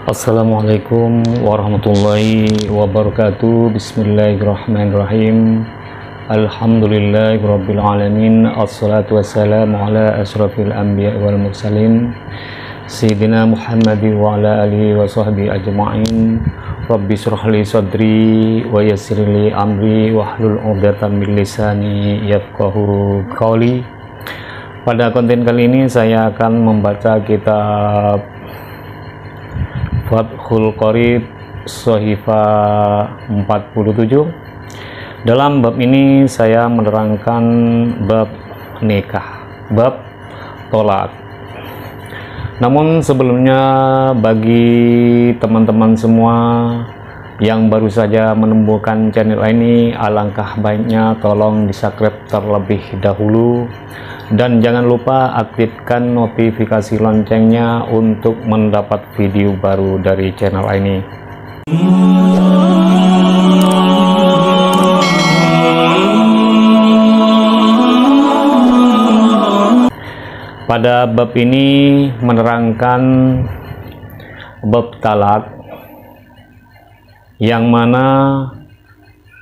Assalamualaikum warahmatullahi wabarakatuh. Bismillahirrahmanirrahim. Alhamdulillahirabbil alamin. Assalatu wassalamu ala asyrafil anbiya wal mursalin sayyidina Muhammadin wa ala alihi wa sahbihi ajma'in. Rabbi shrah li sadri wa yassir li amri wahlul 'uqdatam min lisani yafqahu qawli. Pada konten kali ini saya akan membaca kitab Fathul Qorib Shahifa 47. Dalam bab ini saya menerangkan bab nikah, bab tolak. Namun sebelumnya, bagi teman-teman semua yang baru saja menemukan channel ini, alangkah baiknya tolong di-subscribe terlebih dahulu dan jangan lupa aktifkan notifikasi loncengnya untuk mendapat video baru dari channel ini. Pada bab ini menerangkan bab talak, yang mana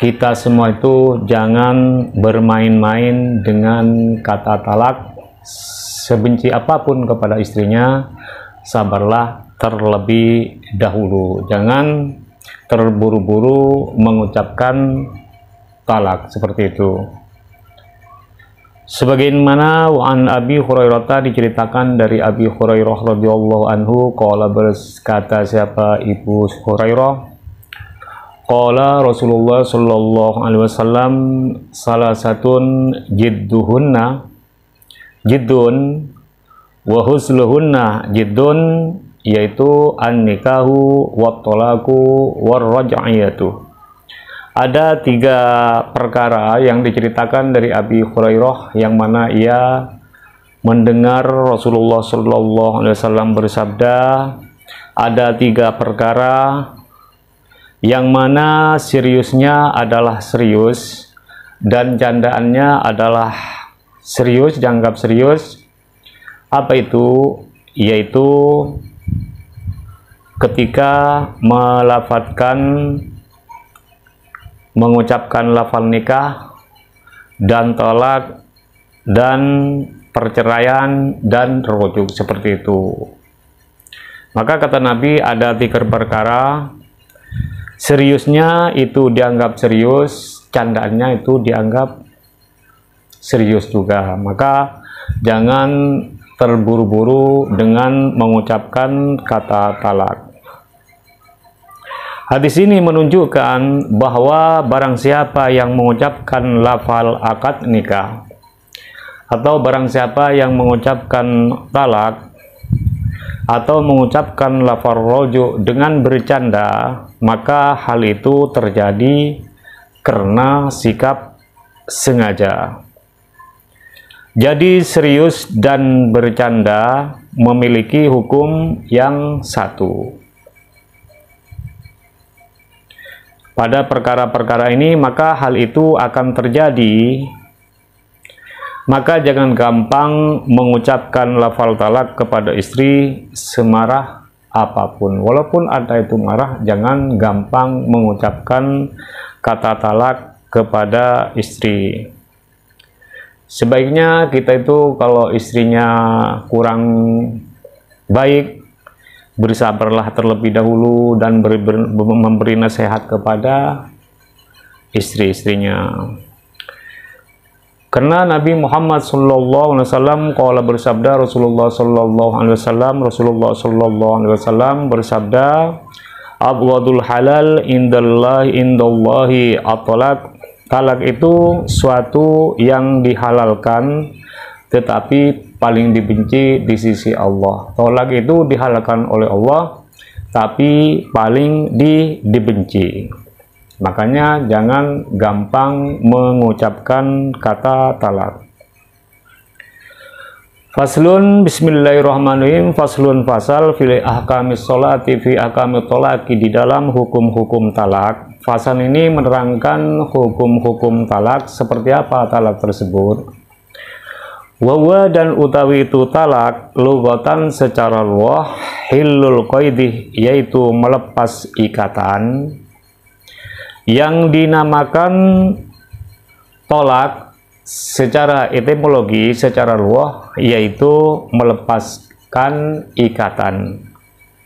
kita semua itu jangan bermain-main dengan kata talak. Sebenci apapun kepada istrinya, sabarlah terlebih dahulu. Jangan terburu-buru mengucapkan talak seperti itu. Sebagaimana an Abi Hurairah diceritakan dari Abi Hurairah radhiyallahu anhu, qala, berkata siapa Ibu Hurairah, qala Rasulullah sallallahu alaihi wasallam, salah satun jiddun wa husluhunna jiddun, yaitu an-nikahu wa tolaku war raj'iyatu. Ada 3 perkara yang diceritakan dari Abi Hurairah, yang mana ia mendengar Rasulullah sallallahu alaihi wasallam bersabda, ada 3 perkara yang mana seriusnya adalah serius dan candaannya adalah serius, dianggap serius. Apa itu? Yaitu ketika mengucapkan lafal nikah dan tolak dan perceraian dan rujuk, seperti itu. Maka kata Nabi, ada 3 perkara, seriusnya itu dianggap serius, candaannya itu dianggap serius juga. Maka jangan terburu-buru dengan mengucapkan kata talak. Hadis ini menunjukkan bahwa barang siapa yang mengucapkan lafal akad nikah atau barang siapa yang mengucapkan talak atau mengucapkan lafal rujuk dengan bercanda, maka hal itu terjadi karena sikap sengaja. Jadi serius dan bercanda memiliki hukum yang satu. Pada perkara-perkara ini maka hal itu akan terjadi. Maka jangan gampang mengucapkan lafal talak kepada istri semarah apapun. Walaupun ada itu marah, jangan gampang mengucapkan kata talak kepada istri. Sebaiknya kita itu kalau istrinya kurang baik, bersabarlah terlebih dahulu dan memberi nasihat kepada istri-istrinya. Karena Nabi Muhammad sallallahu alaihi wasallam qala, bersabda Rasulullah sallallahu alaihi wasallam bersabda, abghadul halal indallahi at-talaq. Talak itu suatu yang dihalalkan tetapi paling dibenci di sisi Allah. Tolak itu dihalalkan oleh Allah tapi paling dibenci. Makanya jangan gampang mengucapkan kata talak. Faslun, bismillahirrahmanirrahim. Faslun, fasal fil ahkamis sholati fi ahkamit tolaki, di dalam hukum-hukum talak. Fasal ini menerangkan hukum-hukum talak, seperti apa talak tersebut. Wawa dan utawi itu talak lugatan secara luah hillul qaidih, yaitu melepas ikatan. Yang dinamakan tolak secara etimologi, secara luah, yaitu melepaskan ikatan.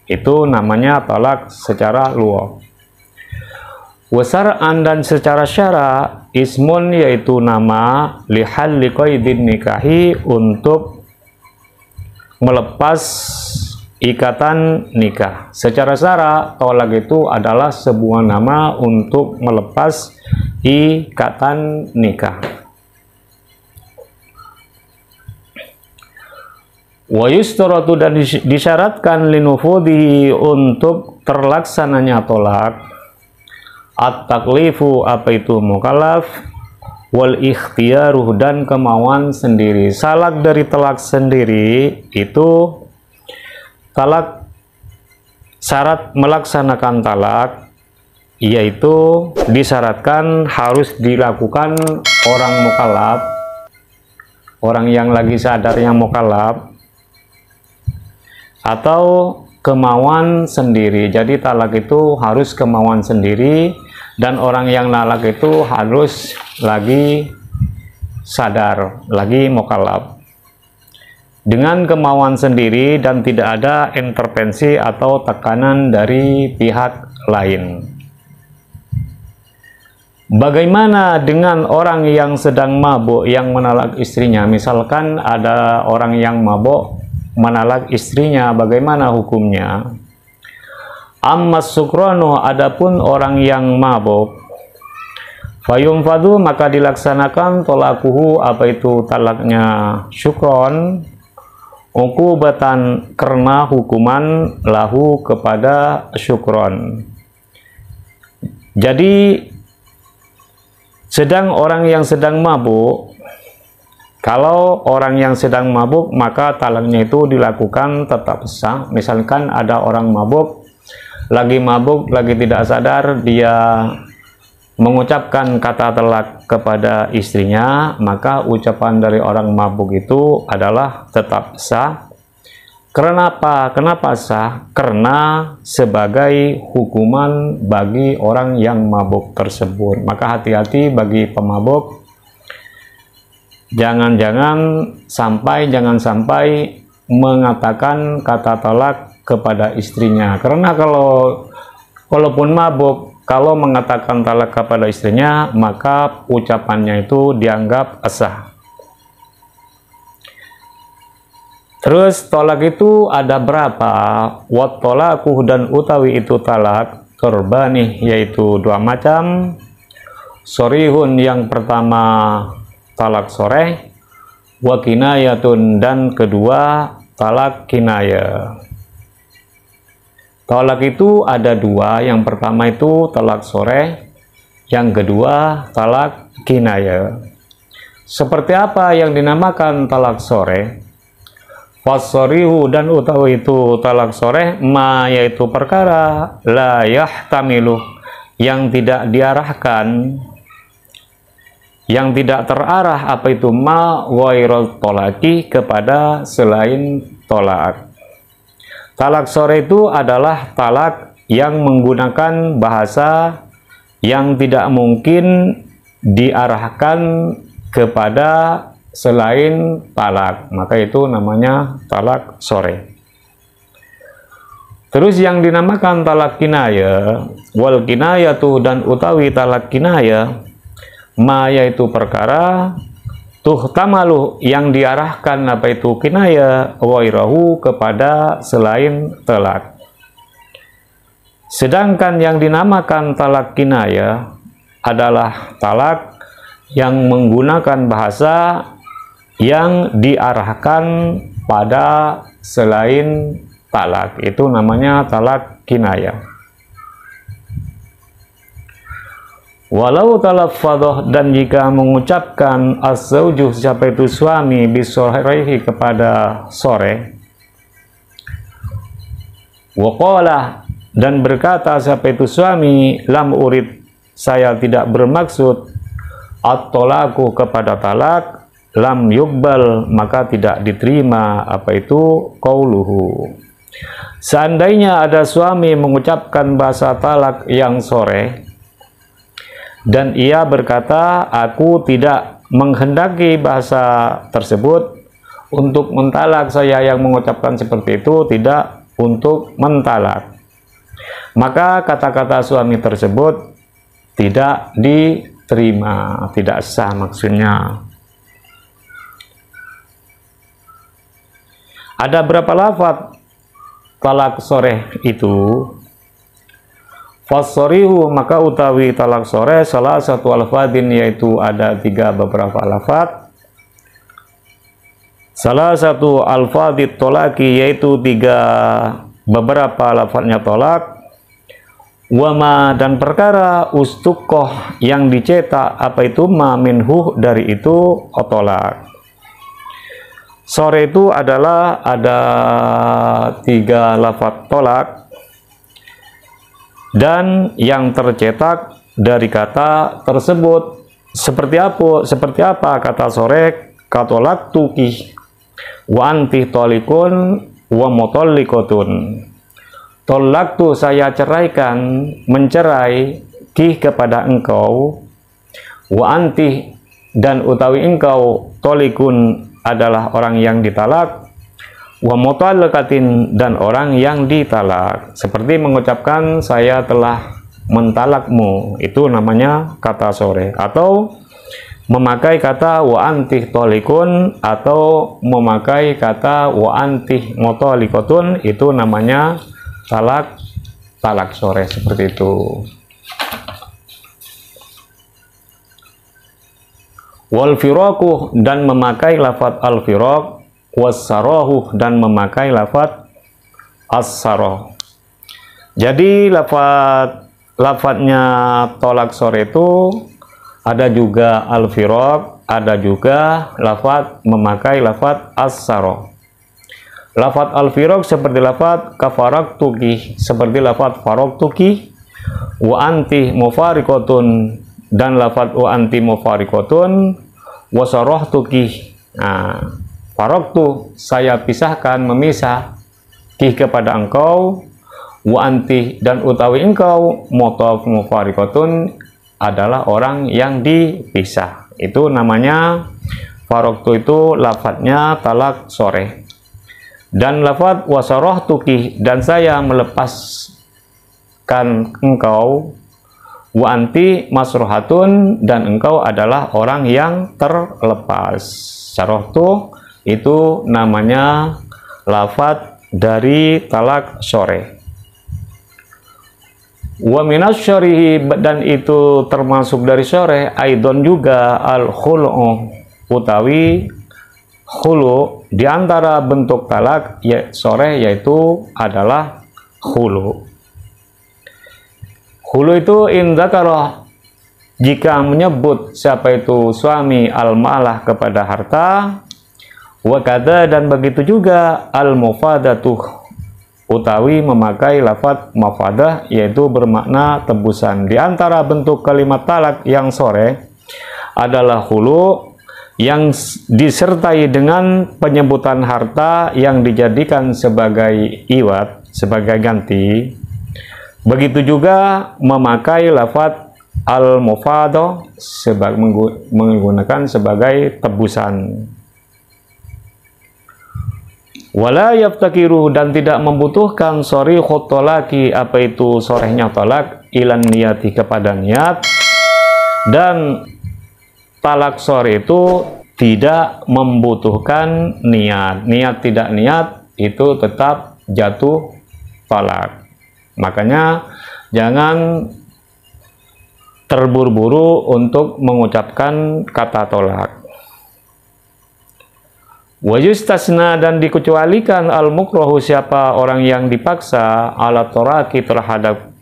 Itu namanya tolak secara luah. Wasar'an dan secara syara ismun, yaitu nama lihalli qaidin nikahi, untuk melepas ikatan nikah. Secara syara tolak itu adalah sebuah nama untuk melepas ikatan nikah. Wa yustaratu dan disyaratkan linufudhi, untuk terlaksananya tolak, at-taklifu apa itu mukallaf, wal ikhtiyaruh dan kemauan sendiri. Salak dari talak sendiri itu talak, syarat melaksanakan talak yaitu disyaratkan harus dilakukan orang mukallaf, orang yang lagi sadar yang mukallaf, atau kemauan sendiri. Jadi talak itu harus kemauan sendiri, dan orang yang nalak itu harus lagi sadar, lagi mukallaf, dengan kemauan sendiri dan tidak ada intervensi atau tekanan dari pihak lain. Bagaimana dengan orang yang sedang mabuk yang menalak istrinya? Misalkan ada orang yang mabuk menalak istrinya, bagaimana hukumnya? Ammas sukranu, adapun orang yang mabuk, fayumfadu maka dilaksanakan tolakuhu apa itu talaknya syukron, uqubatan karena hukuman lahu kepada syukron. Jadi sedang orang yang sedang mabuk, kalau orang yang sedang mabuk maka talaknya itu dilakukan tetap sah. Misalkan ada orang mabuk, lagi tidak sadar, dia mengucapkan kata talak kepada istrinya, maka ucapan dari orang mabuk itu adalah tetap sah. Kenapa? Kenapa sah? Karena sebagai hukuman bagi orang yang mabuk tersebut. Maka hati-hati bagi pemabuk, jangan sampai mengatakan kata talak kepada istrinya, karena walaupun mabuk, kalau mengatakan talak kepada istrinya maka ucapannya itu dianggap sah. Terus tolak itu ada berapa? Wat tolaku dan utawi itu talak korbani, yaitu dua macam. Sorihun yang pertama talak soreh, wa kinayatun dan kedua talak kinaya. Talak itu ada dua, yang pertama itu talak soreh, yang kedua talak kinaya. Seperti apa yang dinamakan talak soreh? Fasorihu dan utawi itu talak soreh, ma yaitu perkara la yahtamilu, yang tidak diarahkan, yang tidak terarah apa itu ma ghairul tolaki, kepada selain tolak. Talak sore itu adalah talak yang menggunakan bahasa yang tidak mungkin diarahkan kepada selain talak, maka itu namanya talak sore. Terus yang dinamakan talak kinaya, wal kinayatu dan utawi talak kinaya, ma yaitu perkara tuhtamalu yang diarahkan apa itu kinaya wairahu kepada selain talak. Sedangkan yang dinamakan talak kinaya adalah talak yang menggunakan bahasa yang diarahkan pada selain talak, itu namanya talak kinaya. Walau talaffadoh dan jika mengucapkan az-zawjuh siapa itu suami bisorehi kepada sore, waqalah dan berkata siapa itu suami lam urid saya tidak bermaksud at-tolaku kepada talak, lam yuqbal, maka tidak diterima apa itu qauluhu. Seandainya ada suami mengucapkan bahasa talak yang sore dan ia berkata, aku tidak menghendaki bahasa tersebut untuk mentalak, saya yang mengucapkan seperti itu tidak untuk mentalak, maka kata-kata suami tersebut tidak diterima, tidak sah maksudnya. Ada berapa lafaz talak sore itu? Fasorihu, maka utawi talak sore salah satu alfadin, yaitu ada beberapa lafaz. Salah satu alfadit tolaki, yaitu beberapa lafaznya tolak. Wama, dan perkara ustukoh yang dicetak apa itu ma minhu dari itu otolak. Sore itu adalah ada 3 lafaz tolak dan yang tercetak dari kata tersebut seperti apa kata sore, katolak tuki wa anti tolikun wa motolikotun. Tolak tu, saya ceraikan, mencerai, ki kepada engkau, wa anti, dan utawi engkau, tolikun adalah orang yang ditalak, wa mutallaqatin, dan orang yang ditalak. Seperti mengucapkan saya telah mentalakmu, itu namanya kata sore. Atau memakai kata wa antih tolikun, atau memakai kata wa antih mutallaqatun, itu namanya talak sore, seperti itu. Wal firaquh, dan memakai lafaz al firaq, wassarahu, dan memakai lafaz as-sarah. Jadi lafaznya tolak sore itu ada juga al firaq, ada juga lafaz memakai lafaz as-sarah. Lafaz al firaq seperti lafaz kafaraktuki, seperti lafaz faraktuki, wa anti mufariqatun, dan lafaz wa anti mufariqatun, wa sarahtuki. Nah, faraktu, saya pisahkan, memisah, ki kepada engkau, wa anti, dan utawi engkau, mufariqatun adalah orang yang dipisah. Itu namanya faraktu, itu lafaznya talak sore. Dan lafaz wa sarahtuki, dan saya melepaskan engkau, wa anti masruhatun, dan engkau adalah orang yang terlepas. Sarahtu itu namanya lafaz dari talak sore. Wa minasyarihi, dan itu termasuk dari sore, aidon juga al khulu, utawi khulu, diantara bentuk talak sore yaitu adalah khulu. Khulu itu indzakarah, jika menyebut siapa itu suami al-malah kepada harta, wakada, dan begitu juga al-mufadatuh, utawi memakai lafaz mafadah, yaitu bermakna tebusan. Di antara bentuk kalimat talak yang sore adalah khulu yang disertai dengan penyebutan harta yang dijadikan sebagai iwat, sebagai ganti. Begitu juga memakai lafaz al-mufadah menggunakan sebagai tebusan. Wala yaftakiru, dan tidak membutuhkan sorihut tolaki, apa itu sorehnya tolak, ilan niyati, kepada niat. Dan talak sore itu tidak membutuhkan niat. Niat tidak niat itu tetap jatuh talak. Makanya jangan terburu-buru untuk mengucapkan kata tolak. Wajustasna, dan dikecualikan al-mukrahu, siapa orang yang dipaksa, ala toraki, terhadap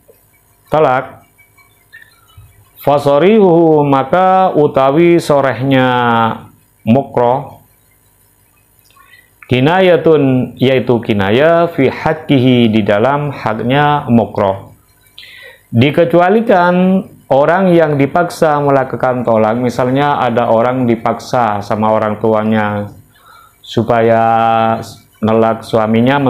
talak. Fasorihu, maka utawi sorehnya mukroh, kinayatun, yaitu kinaya, fi haqqihi, di dalam haknya mukroh. Dikecualikan orang yang dipaksa melakukan tolak, misalnya ada orang dipaksa sama orang tuanya supaya mentalak suaminya,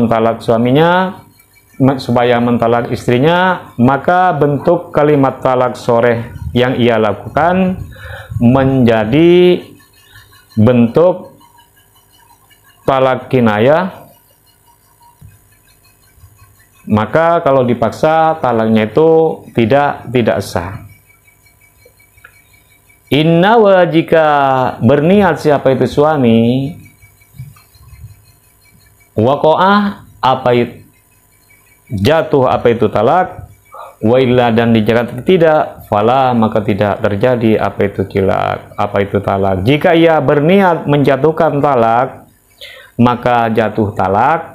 supaya mentalak istrinya, maka bentuk kalimat talak soreh yang ia lakukan menjadi bentuk talak kinayah. Maka kalau dipaksa, talaknya itu tidak sah. Innawa, jika berniat siapa itu suami, waqa'ah, apa itu jatuh, apa itu talak, wa illa, dan jika tidak, fala, maka tidak terjadi apa itu talak. Jika ia berniat menjatuhkan talak, maka jatuh talak.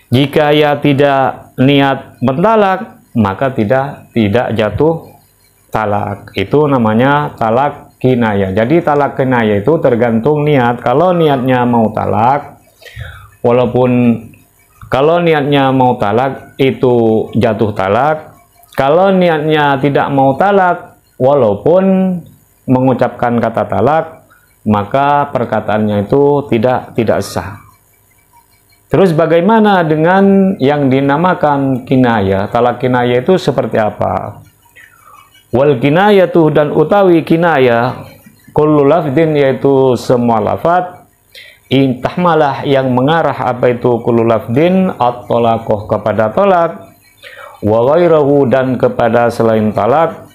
Jika ia tidak niat mentalak, maka tidak jatuh talak. Itu namanya talak kinayah. Jadi talak kinayah itu tergantung niat. Kalau niatnya mau talak, kalau niatnya mau talak itu jatuh talak. Kalau niatnya tidak mau talak, walaupun mengucapkan kata talak, maka perkataannya itu tidak sah. Terus bagaimana dengan yang dinamakan kinayah? Talak kinayah itu seperti apa? Wal kinayatu, dan utawi kinayah, kullu lafdin, yaitu semua lafad, intahmalah, yang mengarah apa itu kullu lafdin, at-tolakoh, kepada tolak, wa ghairahu, dan kepada selain talak,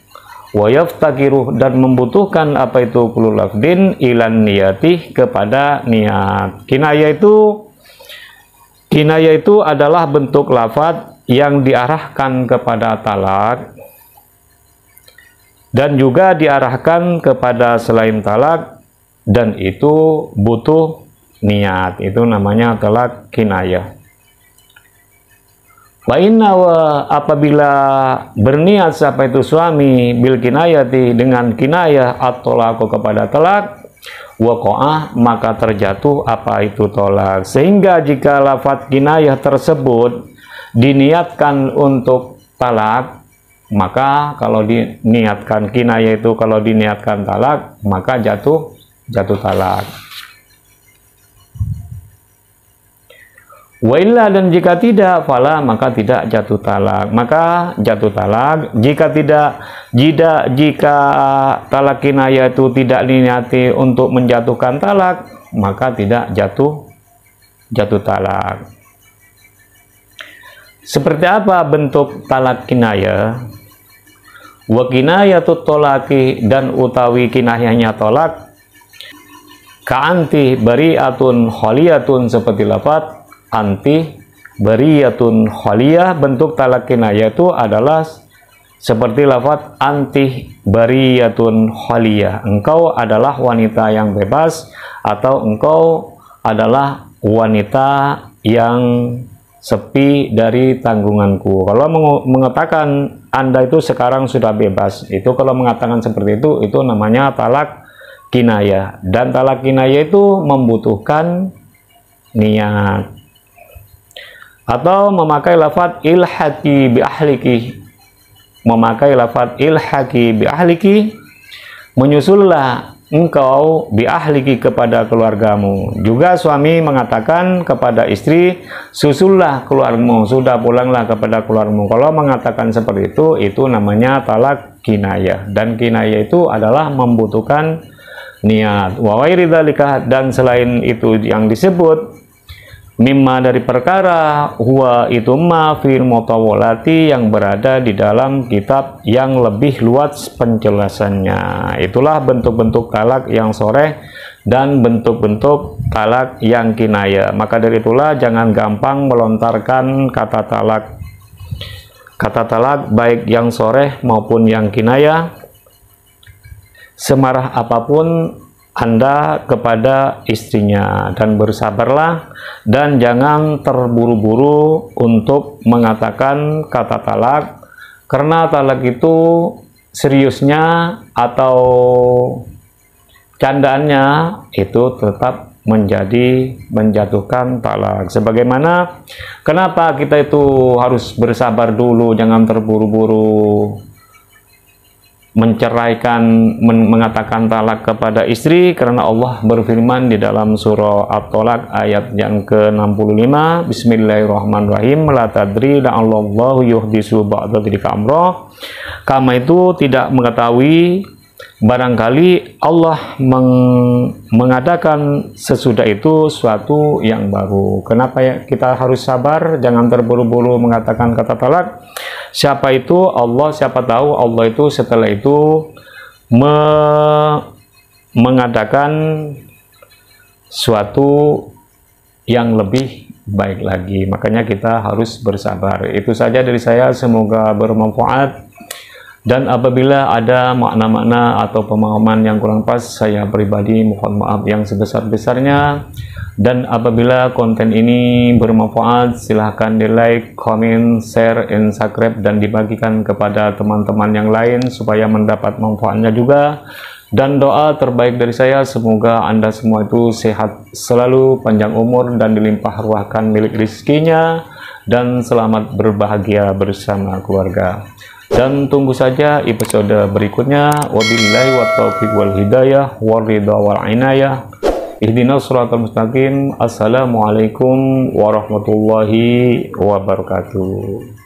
wa yaftakiruh, dan membutuhkan apa itu kullu lafdin, ilan niyati, kepada niat. Kinayah itu adalah bentuk lafaz yang diarahkan kepada talak dan juga diarahkan kepada selain talak, dan itu butuh niat. Itu namanya talak kinayah. Wa inna, apabila berniat siapa itu suami bil kinayati, dengan kinayah, at-tolaku, kepada talak, waqa'ah, maka terjatuh apa itu tolak. Sehingga jika lafaz kinayah tersebut diniatkan untuk talak, maka kalau diniatkan kinayah itu, kalau diniatkan talak, maka jatuh talak. Wa illa, dan jika tidak, fala, maka tidak jatuh talak. Maka jatuh talak jika talak kinayah itu tidak diniati untuk menjatuhkan talak, maka tidak jatuh talak. Seperti apa bentuk talak kinayah? Wa kinayatut tolaki, dan utawi kinayahnya tolak, ka'anti bari'atun khaliyatun, seperti lafaz anti bariyatun khaliyah. Bentuk talak kinayah itu adalah seperti lafaz anti bariyatun khaliyah, engkau adalah wanita yang bebas, atau engkau adalah wanita yang sepi dari tanggunganku. Kalau mengatakan Anda itu sekarang sudah bebas, itu kalau mengatakan seperti itu namanya talak kinayah. Dan talak kinayah itu membutuhkan niat. Atau memakai lafaz ilhaqi bi ahliki, menyusullah engkau bi ahliki, kepada keluargamu. Juga suami mengatakan kepada istri, susullah keluargamu, sudah pulanglah kepada keluargamu. Kalau mengatakan seperti itu namanya talak kinayah. Dan kinayah itu adalah membutuhkan niat. Wa ghairi dzalika, dan selain itu yang disebut, mimma, dari perkara, huwa itu ma fil mutawwalati, yang berada di dalam kitab yang lebih luas penjelasannya. Itulah bentuk-bentuk talak yang soreh dan bentuk-bentuk talak yang kinayah. Maka dari itulah jangan gampang melontarkan kata talak baik yang soreh maupun yang kinayah, semarah apapun Anda kepada istrinya, dan bersabarlah, dan jangan terburu-buru untuk mengatakan kata talak, karena talak itu seriusnya atau candaannya itu tetap menjatuhkan talak. Sebagaimana kenapa kita itu harus bersabar dulu, jangan terburu-buru mengatakan talak kepada istri, karena Allah berfirman di dalam surah At-Tolak ayat yang ke-65, Bismillahirrahmanirrahim, la tadri la'allallahu yuhdisu ba'da dzalika amra. Kamu itu tidak mengetahui, barangkali Allah mengadakan sesudah itu suatu yang baru. Kenapa ya kita harus sabar, jangan terburu-buru mengatakan kata talak? Siapa itu Allah? Siapa tahu Allah itu setelah itu mengadakan suatu yang lebih baik lagi. Makanya kita harus bersabar. Itu saja dari saya, semoga bermanfaat. Dan apabila ada makna-makna atau pemahaman yang kurang pas, saya pribadi mohon maaf yang sebesar-besarnya. Dan apabila konten ini bermanfaat, silahkan di like, comment, share, and subscribe, dan dibagikan kepada teman-teman yang lain supaya mendapat manfaatnya juga. Dan doa terbaik dari saya, semoga Anda semua itu sehat selalu, panjang umur, dan dilimpah ruahkan milik rezekinya, dan selamat berbahagia bersama keluarga. Dan tunggu saja episode berikutnya. Wabillahi wattaufiq wal hidayah waridha wal inayah. Ihdinas shiratal mustaqim. Assalamualaikum warahmatullahi wabarakatuh.